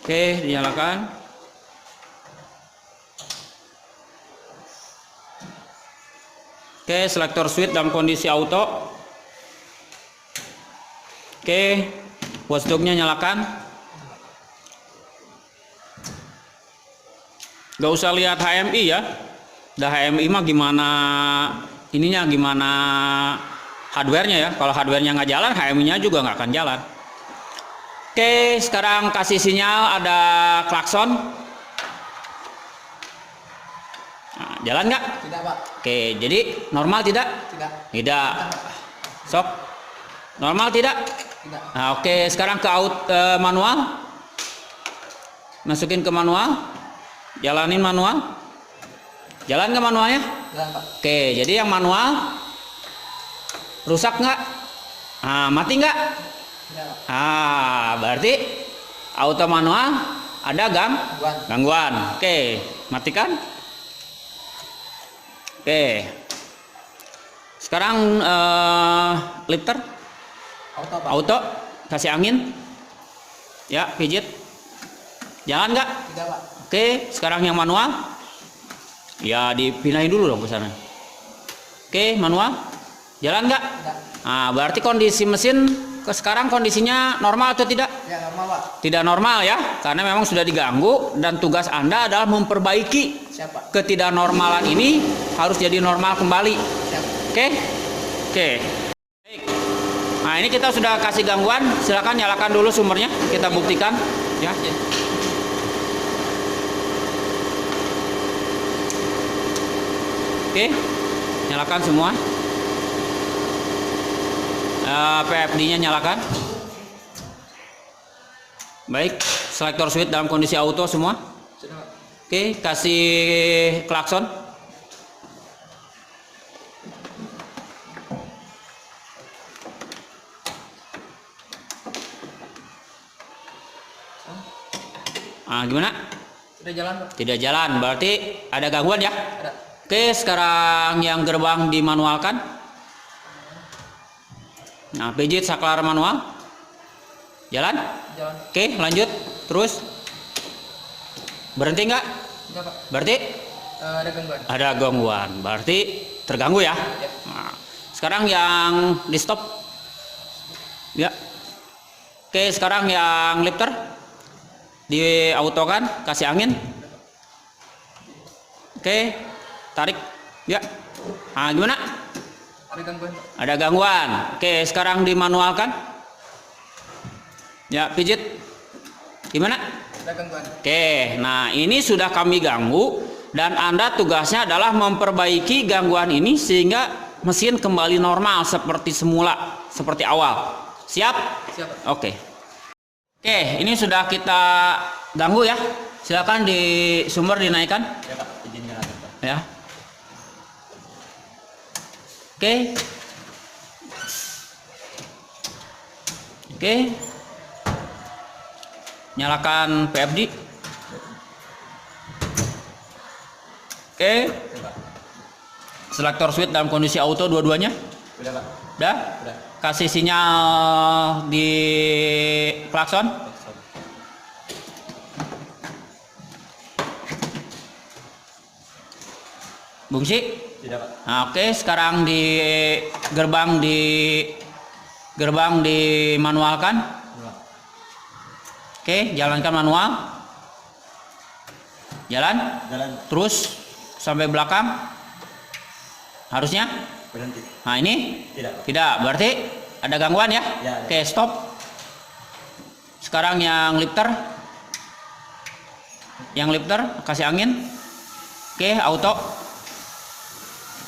Oke, dinyalakan. Oke, selektor switch dalam kondisi auto. Oke, watchdognya nyalakan. Gak usah lihat HMI ya. Dah HMI mah gimana ininya, gimana hardwarenya ya. Kalau hardwarenya nggak jalan, HMI-nya juga nggak akan jalan. Oke, sekarang kasih sinyal ada klakson. Nah, jalan nggak? Tidak Pak. Oke, jadi normal tidak? Tidak. Tidak. Sok. Normal tidak? Tidak. Nah, oke, sekarang ke manual. Masukin ke manual. Jalanin manual. Jalan nggak manualnya? Jalan Pak. Oke, jadi yang manual rusak nggak? Nah, mati nggak? Tidak Pak. Berarti auto manual ada Gangguan. gangguan. Oke, matikan. Oke. Sekarang lifter Auto Pak. auto kasih angin. Ya, pijit. Jalan nggak? Tidak Pak. Oke, sekarang yang manual. Ya, dipindahin dulu dong ke sana. Oke, manual. Jalan nggak? Tidak. Nah, berarti kondisi mesin sekarang kondisinya normal atau tidak? Ya normal Pak. Tidak normal ya, karena memang sudah diganggu dan tugas Anda adalah memperbaiki Siap Pak. ketidaknormalan ini harus jadi normal kembali. Siap. Oke? Oke. Baik. Nah, ini kita sudah kasih gangguan, silakan nyalakan dulu sumbernya, kita buktikan ya. Oke. Nyalakan semua. PFD-nya nyalakan. Baik, selektor switch dalam kondisi auto semua. Sudah Pak. Oke, kasih klakson. Gimana? Sudah jalan Pak. Tidak jalan, berarti ada gangguan ya? Ada. Oke, sekarang yang gerbang dimanualkan. Nah, pijit saklar manual. Jalan? Jalan. Oke, lanjut. Terus. Berhenti nggak? Enggak Pak. Berarti Ada gangguan. ada gangguan. Berarti terganggu ya? Ya. Nah, sekarang yang di stop. Ya. Oke, sekarang yang lifter di auto kan, kasih angin. Oke, tarik. Ya. Nah, gimana? Ada gangguan Pak. Ada gangguan. Oke, sekarang dimanualkan. Ya, pijit. Gimana? Ada gangguan. Oke, nah ini sudah kami ganggu dan Anda tugasnya adalah memperbaiki gangguan ini sehingga mesin kembali normal seperti semula, seperti awal. Siap? Siap Pak. Oke. Oke, ini sudah kita ganggu ya. Silakan di sumber dinaikkan Ya Pak, izin nyalakan Pak. ya. Oke. Oke. Nyalakan PFD. Oke. Coba. Selektor switch dalam kondisi auto dua-duanya. Udah Pak. Udah? Udah. Kasih sinyal di klakson. Klakson. Fungsi. Tidak Pak. Nah, oke, sekarang di gerbang dimanualkan. Dua. Oke, jalankan manual. Jalan. Jalan. Terus sampai belakang. Harusnya. Berhenti. Nah, ini Tidak Pak. tidak, berarti ada gangguan ya? Ya, ada. Oke, stop. Sekarang yang lifter. Yang lifter kasih angin. Oke, auto.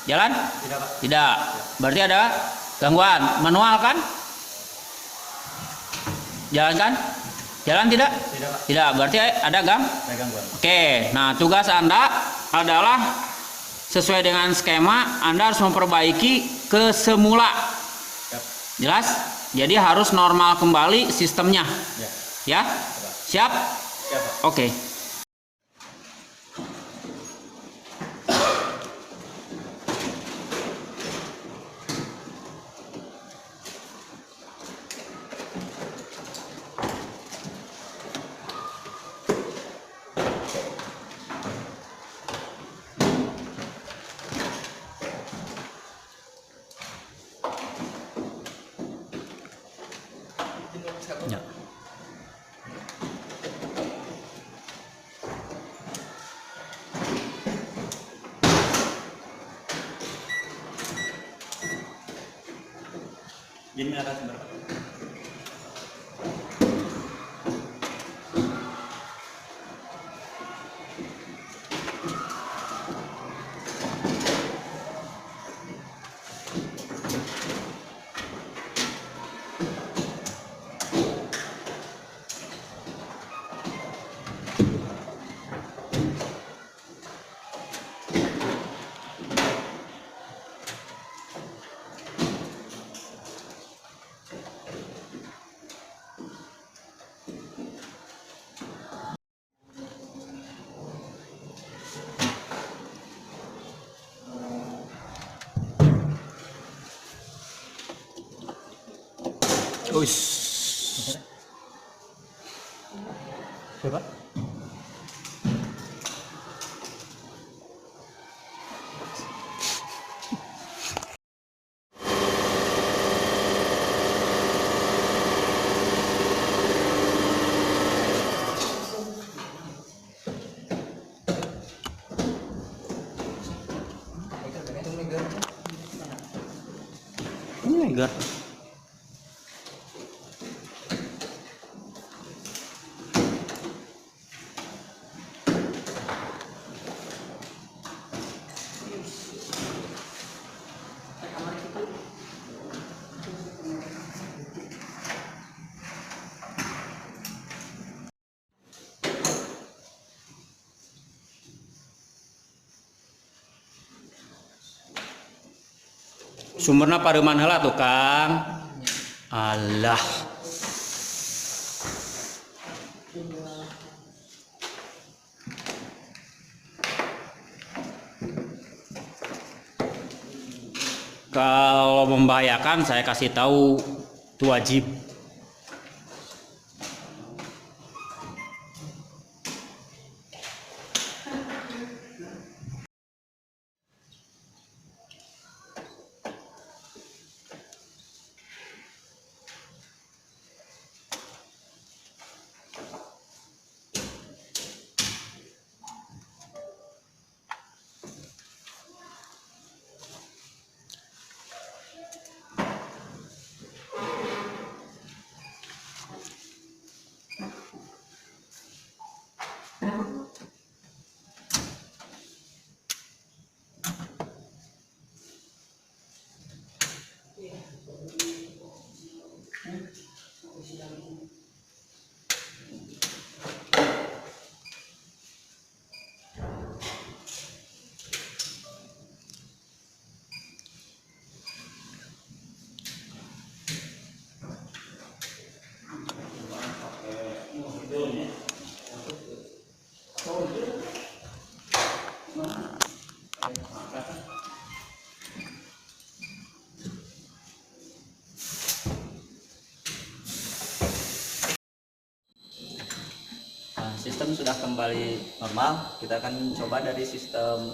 Jalan? Tidak Pak. Tidak. Berarti ada gangguan. Manual kan? Jalan kan? Jalan tidak? Tidak Pak. Tidak. Berarti ada Ada gangguan. Oke. Nah, tugas Anda adalah sesuai dengan skema, Anda harus memperbaiki ke semula. Siap. Jelas? Jadi harus normal kembali sistemnya. Ya. Ya? Coba. Siap? Siap Pak. Oke. Ya. Gini narasumber Pak. Uish. Coba. Ini megar. Sumberna pareuman heula tuh Kang. Allah. Kalau membahayakan saya kasih tahu itu wajib. sistem sudah kembali normal, kita akan coba dari sistem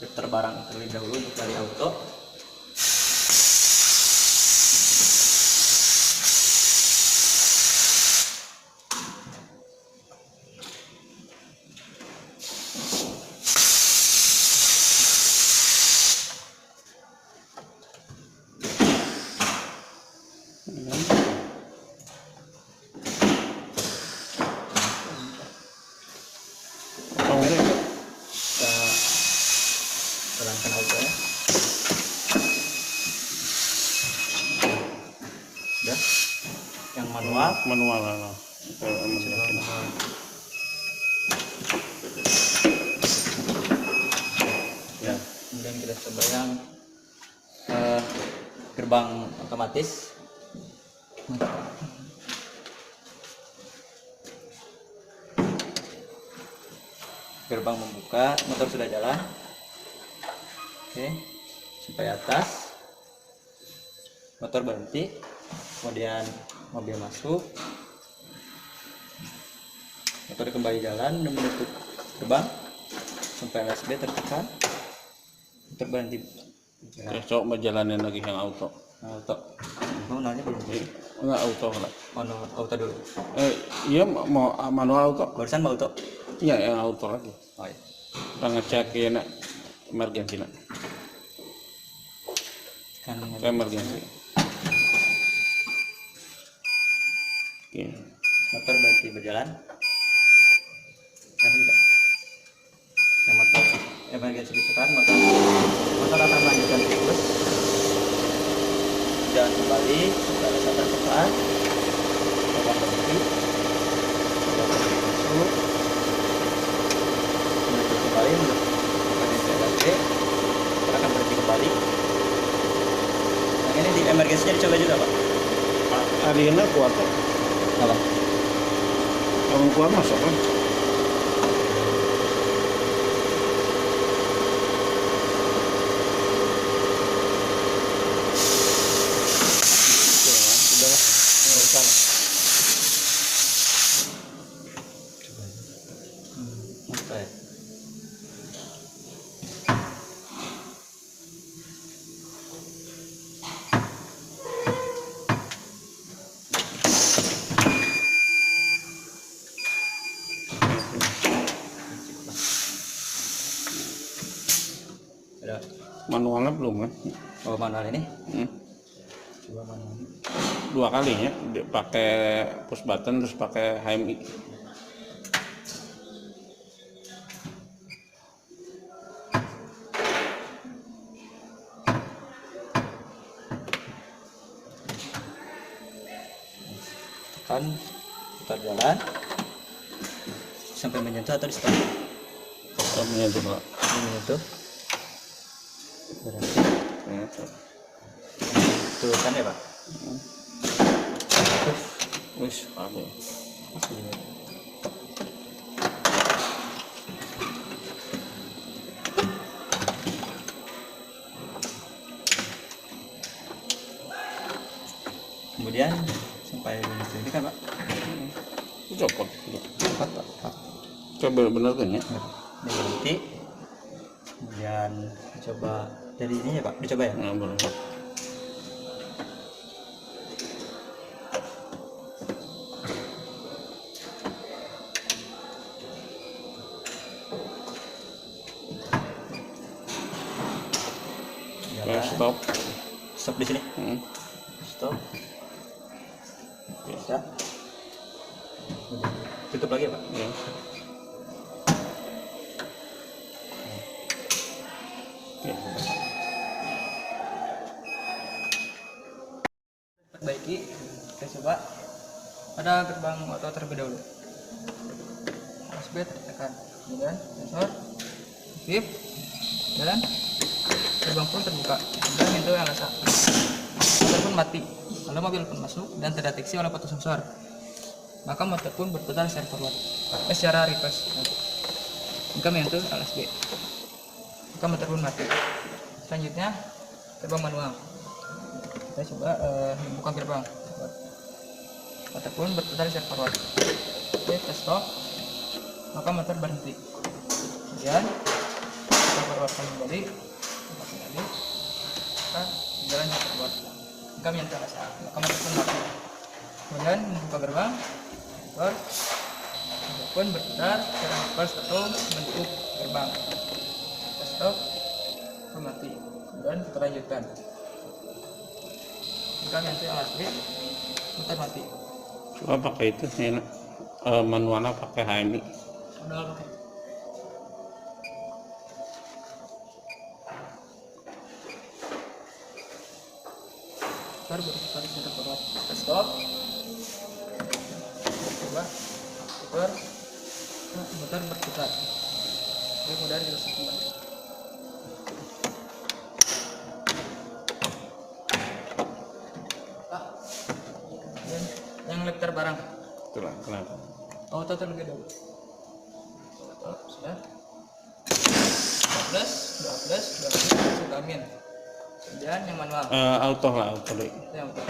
lifter barang terlebih dahulu untuk dari auto. Kita jalankan auto ya. Udah. Yang manual manual lah. sudah manual. Ya, kemudian kita coba yang gerbang otomatis. Gerbang membuka, motor sudah jalan. Oke, sampai atas, motor berhenti, kemudian mobil masuk, motor kembali jalan dan menutup gerbang sampai LSB tertekan, motor berhenti. Oke, coba jalanin lagi yang auto. Auto, mau nanya belum? Enggak auto lah. Auto dulu. Iya mau manual auto. Barusan mau auto. Iya yang auto lagi. Oh iya. Kita ngecekin emergency nak. Kan Emergency. Oke. motor berhenti berjalan. Yang juga. Yang motor emergency ditekan, motor akan melanjutkan siklus dan kembali ke rasa tertekan. Gerbang berhenti, gerbang masuk, menutup kembali, menutup LSB, motor akan berhenti kembali. Yang ini di emergency dicoba juga Pak. Adina kuat kok. Apa? Kalau kuat masuk kan. Oke. Ada Manualnya belum kan? oh, manual ini. Coba manual. 2 kali ya, pakai push button terus pakai HMI. Kan putar jalan sampai menyentuh atau di stop. Kalau menyentuh Pak. Menyentuh berhenti, Menyentuh. turunkan ya Pak. Wis, oke. Kemudian sampai menyentuh ini kan Pak. Copot. Cepat Pak. Coba bener kan ya? Ini berhenti. Kemudian coba dari ini ya Pak, dicoba ya. Nah, bener. Jalan. Stop. Stop di sini. Stop. Bisa. Tutup lagi ya Pak. Ya. Ya. Perbaiki, kita coba pada gerbang auto terlebih dahulu. USB tertekan, kemudian sensor, aktif, dan gerbang pun terbuka. Kemudian pintu LSA, motor pun mati, lalu mobil pun masuk dan terdeteksi oleh foto sensor. Maka motor pun berputar secara forward, secara reverse. Jika menyentuh LSB, maka motor pun mati. Selanjutnya gerbang manual. Kita coba membuka gerbang. Motor pun berputar secara forward. Oke, kita stop. maka motor berhenti. Kemudian kita forwardkan kembali, lepas kembali, maka jalan keluar. Kami yang terasa, maka motor pun mati. Kemudian membuka gerbang, motor pun berputar secara reverse atau bentuk gerbang. Kita stop, mati. Kemudian kita lanjutkan. Jika nanti asli, motor mati. Coba pakai itu manualnya pakai HMI. Udah pakai. Motor berputar secara forward. Kita stop. Coba putar. Motor berputar. Jadi kemudian kita stop kembali. Yang lifter barang. Itulah kenapa. Auto terlebih dahulu. Sudah. 12 sudah amin. Kemudian yang manual. Auto lah, auto deh. Yang auto.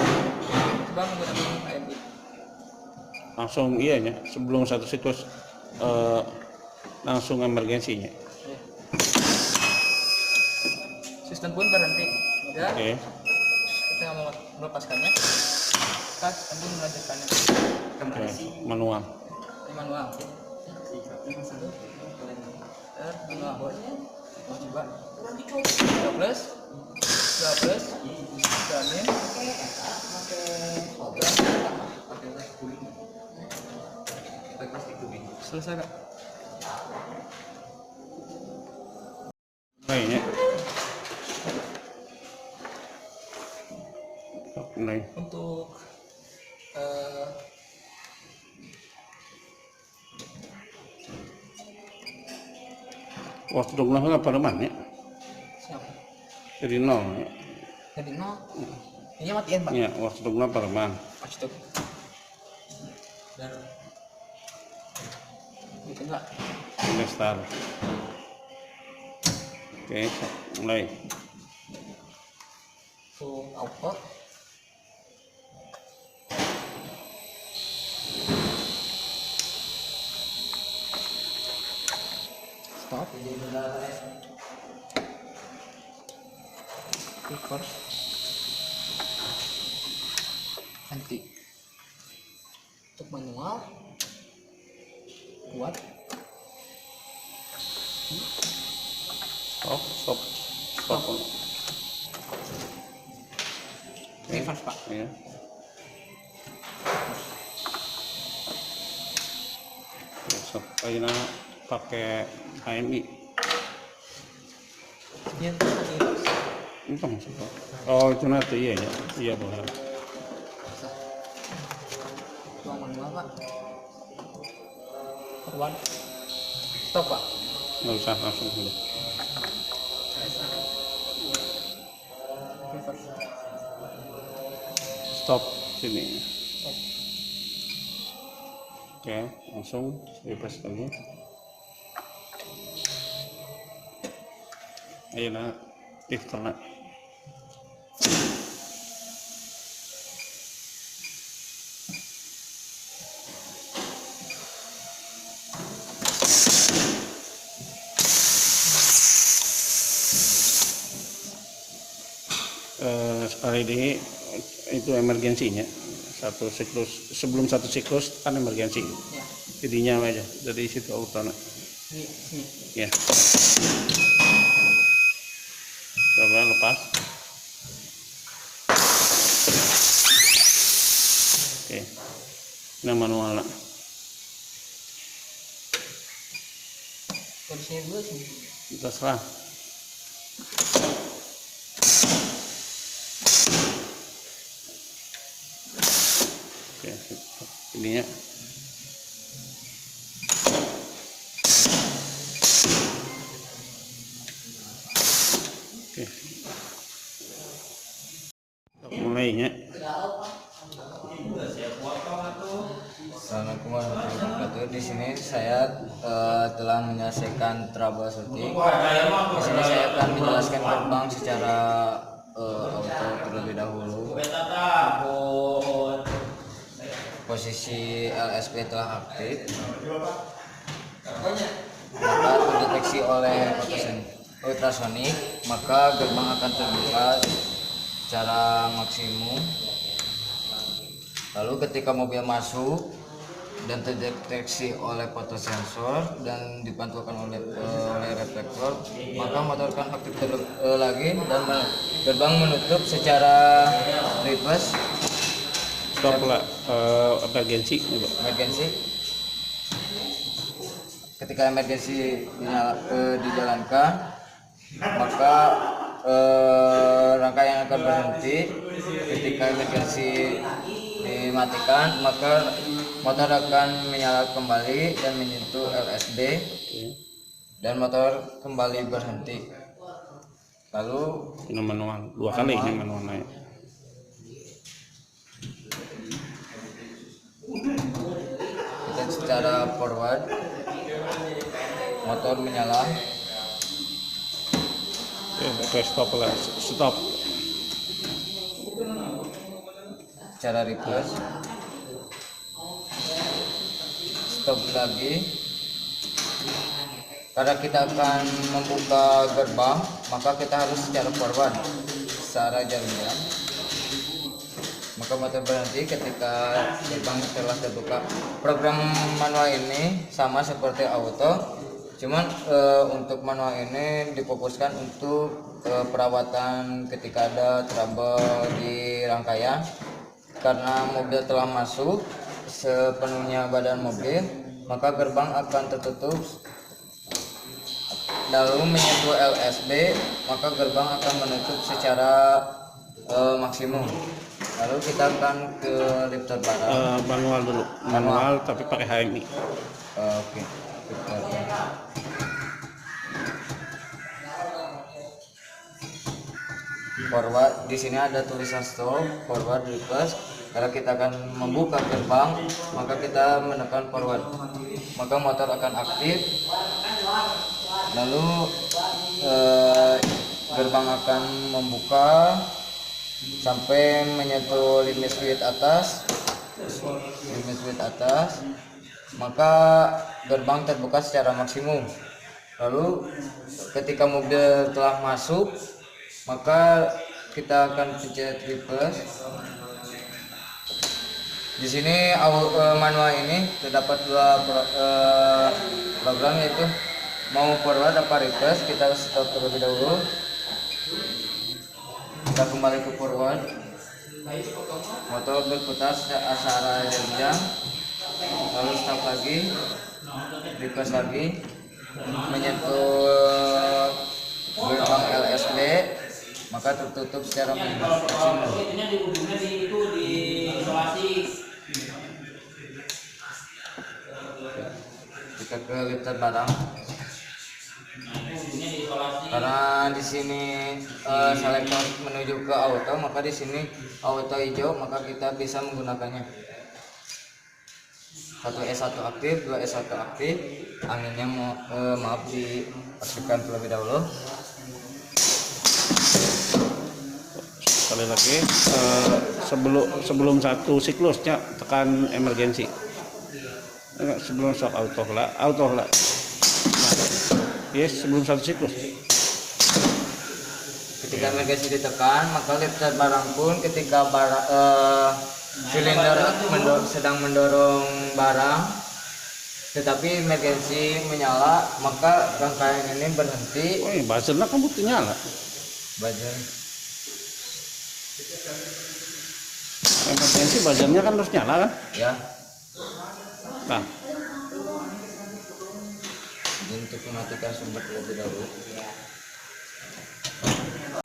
Coba menggunakan HMI. Langsung iya ya, sebelum satu siklus langsung emergensinya. Ya. Sistem pun berhenti. Kemudian Oke. kita mau melepaskannya. Kita sambil melanjutkannya. Oke, manual. Ini manual. Manual. Coba. 12 amin. Selesai kak. Kayaknya. Nah, Untuk waktu dong lah pada mana? siapa? Jadi nol ya. Jadi nol. Ini matiin pak. Ya, waktu dong lah pada mana? Stop. Dan bikin pak. Ini start. Oke, mulai. Full output. Stop. Record. Henti. Untuk manual kuat. Stop. Reverse pak. Ya. Besok akhirnya pakai HMI. Ini reverse. Itu maksudnya. Oh itu nanti iya ya. Iya boleh. Tuang manual pak. Forward. Stop pak. Nggak usah langsung dulu. Reverse. Stop sini. Stop. Oke, langsung reverse lagi. Ayo lah, lifter nak. Sekali ini itu emergensinya satu siklus, sebelum satu siklus kan emergensi Ya. jadinya aja dari situ auto nak. Sini. Ya, coba lepas. Oke, ini manual nak. Kalau di sini dulu sini. Terserah. Oke, ininya. Oke. Mulainya. Assalamualaikum warahmatullahi wabarakatuh. Di sini saya telah menyelesaikan troubleshooting. Di sini saya akan menjelaskan gerbang secara auto terlebih dahulu. Posisi LSP telah aktif. maka terdeteksi oleh ultrasonik, maka gerbang akan terbuka secara maksimum. Lalu ketika mobil masuk dan terdeteksi oleh fotosensor dan dipantulkan oleh reflektor, maka motor akan aktif lagi dan gerbang menutup secara reverse. Stop lah, emergency. Ketika emergency dijalankan, maka rangkaian akan berhenti. Ketika emergency dimatikan, maka motor akan menyala kembali dan menyentuh LSD dan motor kembali berhenti. Lalu Ini manual, 2 kali ini manualnya. kita secara forward, motor menyala. Oke, stop lah, stop. Secara reverse, stop lagi. Karena kita akan membuka gerbang, maka kita harus secara forward, secara jalan. Maka motor berhenti ketika gerbang telah terbuka. Program manual ini sama seperti auto, cuman untuk manual ini difokuskan untuk perawatan ketika ada trouble di rangkaian. Karena mobil telah masuk sepenuhnya badan mobil, maka gerbang akan tertutup lalu menyentuh LSD, maka gerbang akan menutup secara maksimum. Lalu kita akan ke lifter barang. Manual dulu, manual tapi pakai HMI. Oke, lifter barang. Forward, di sini ada tulisan stop, forward, reverse. Kalau kita akan membuka gerbang, maka kita menekan forward, maka motor akan aktif. Lalu gerbang akan membuka sampai menyentuh limit speed atas, maka gerbang terbuka secara maksimum. Lalu ketika mobil telah masuk, maka kita akan pencet reverse. Di sini manual ini terdapat 2 program, yaitu mau forward apa reverse. Kita stop terlebih dahulu. Kita kembali ke forward. Motor berputar secara jam, lalu stop lagi, reverse lagi, menyentuh gerbang LSD, maka tertutup secara maksimum. Kita ke lifter barang. Karena di sini selektor menuju ke auto, maka di sini auto hijau, maka kita bisa menggunakannya. 1S1 aktif, 2S1 aktif. Anginnya maaf diaktifkan terlebih dahulu. Sekali lagi, sebelum satu siklusnya tekan emergency. Sebelum shock auto lah. Yes, sebelum satu siklus. Ketika emergency ditekan, maka lifter barang pun ketika silinder sedang mendorong barang, tetapi emergency menyala, maka rangkaian ini berhenti. Oh, ini buzzernya kan butuh nyala. Buzzer. Emergency buzzernya kan harus nyala kan? Ya, Nah, untuk mematikan sumber terlebih dahulu.